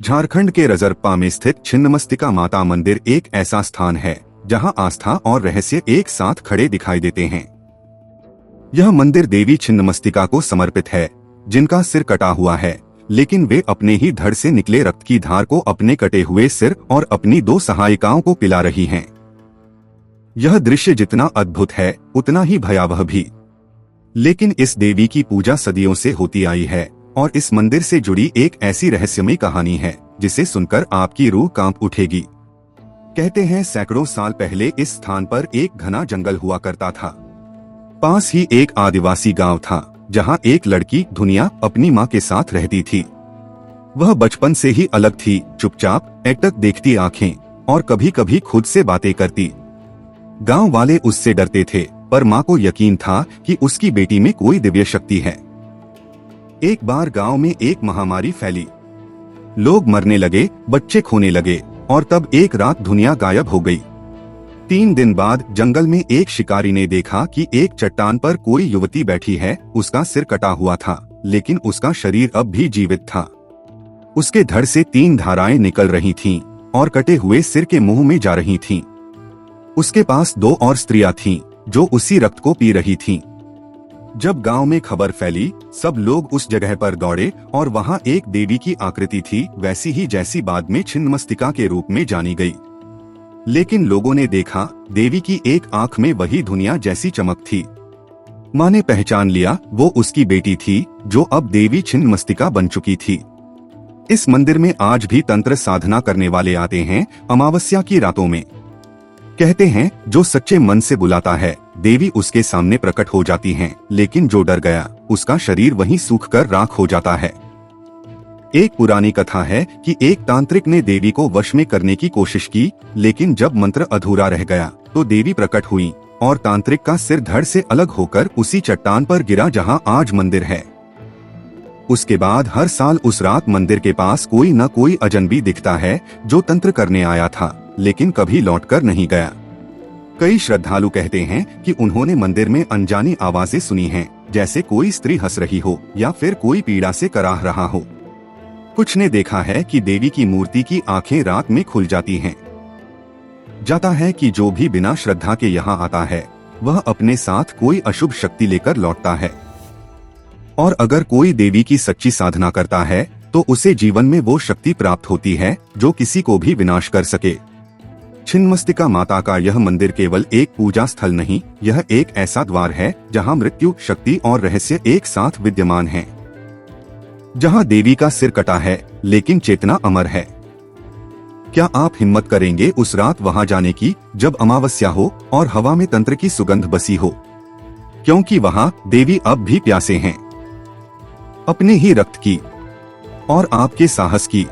झारखंड के रजरप्पा में स्थित छिन्नमस्तिका माता मंदिर एक ऐसा स्थान है जहां आस्था और रहस्य एक साथ खड़े दिखाई देते हैं। यह मंदिर देवी छिन्नमस्तिका को समर्पित है, जिनका सिर कटा हुआ है, लेकिन वे अपने ही धड़ से निकले रक्त की धार को अपने कटे हुए सिर और अपनी 2 सहायिकाओं को पिला रही हैं। यह दृश्य जितना अद्भुत है उतना ही भयावह भी। लेकिन इस देवी की पूजा सदियों से होती आई है और इस मंदिर से जुड़ी एक ऐसी रहस्यमयी कहानी है जिसे सुनकर आपकी रूह कांप उठेगी। कहते हैं सैकड़ों साल पहले इस स्थान पर एक घना जंगल हुआ करता था। पास ही एक आदिवासी गांव था जहां एक लड़की धुनिया अपनी मां के साथ रहती थी। वह बचपन से ही अलग थी, चुपचाप, एकटक देखती आंखें और कभी कभी खुद से बातें करती। गांव वाले उससे डरते थे, पर मां को यकीन था कि उसकी बेटी में कोई दिव्य शक्ति है। एक बार गांव में एक महामारी फैली, लोग मरने लगे, बच्चे खोने लगे और तब एक रात धुनिया गायब हो गई। 3 दिन बाद जंगल में एक शिकारी ने देखा कि एक चट्टान पर कोई युवती बैठी है। उसका सिर कटा हुआ था, लेकिन उसका शरीर अब भी जीवित था। उसके धड़ से 3 धाराएं निकल रही थीं और कटे हुए सिर के मुंह में जा रही थीं। उसके पास 2 और स्त्रियां थीं जो उसी रक्त को पी रही थीं। जब गांव में खबर फैली, सब लोग उस जगह पर दौड़े और वहां एक देवी की आकृति थी, वैसी ही जैसी बाद में छिन्नमस्तिका के रूप में जानी गई। लेकिन लोगों ने देखा, देवी की एक आंख में वही धुनिया जैसी चमक थी। मां ने पहचान लिया, वो उसकी बेटी थी जो अब देवी छिन्नमस्तिका बन चुकी थी। इस मंदिर में आज भी तंत्र साधना करने वाले आते हैं अमावस्या की रातों में। कहते हैं जो सच्चे मन से बुलाता है, देवी उसके सामने प्रकट हो जाती हैं, लेकिन जो डर गया उसका शरीर वहीं सूखकर राख हो जाता है। एक पुरानी कथा है कि एक तांत्रिक ने देवी को वश में करने की कोशिश की, लेकिन जब मंत्र अधूरा रह गया तो देवी प्रकट हुई और तांत्रिक का सिर धड़ से अलग होकर उसी चट्टान पर गिरा जहां आज मंदिर है। उसके बाद हर साल उस रात मंदिर के पास कोई न कोई अजनबी दिखता है जो तंत्र करने आया था, लेकिन कभी लौटकर नहीं गया। कई श्रद्धालु कहते हैं कि उन्होंने मंदिर में अनजानी आवाजें सुनी हैं, जैसे कोई स्त्री हंस रही हो या फिर कोई पीड़ा से कराह रहा हो। कुछ ने देखा है कि देवी की मूर्ति की आंखें रात में खुल जाती हैं। जाता है कि जो भी बिना श्रद्धा के यहाँ आता है वह अपने साथ कोई अशुभ शक्ति लेकर लौटता है, और अगर कोई देवी की सच्ची साधना करता है तो उसे जीवन में वो शक्ति प्राप्त होती है जो किसी को भी विनाश कर सके। छिन्नमस्तिका माता का यह मंदिर केवल एक पूजा स्थल नहीं, यह एक ऐसा द्वार है जहां मृत्यु, शक्ति और रहस्य एक साथ विद्यमान हैं। जहां देवी का सिर कटा है लेकिन चेतना अमर है। क्या आप हिम्मत करेंगे उस रात वहां जाने की जब अमावस्या हो और हवा में तंत्र की सुगंध बसी हो? क्योंकि वहां देवी अब भी प्यासे हैं, अपने ही रक्त की और आपके साहस की।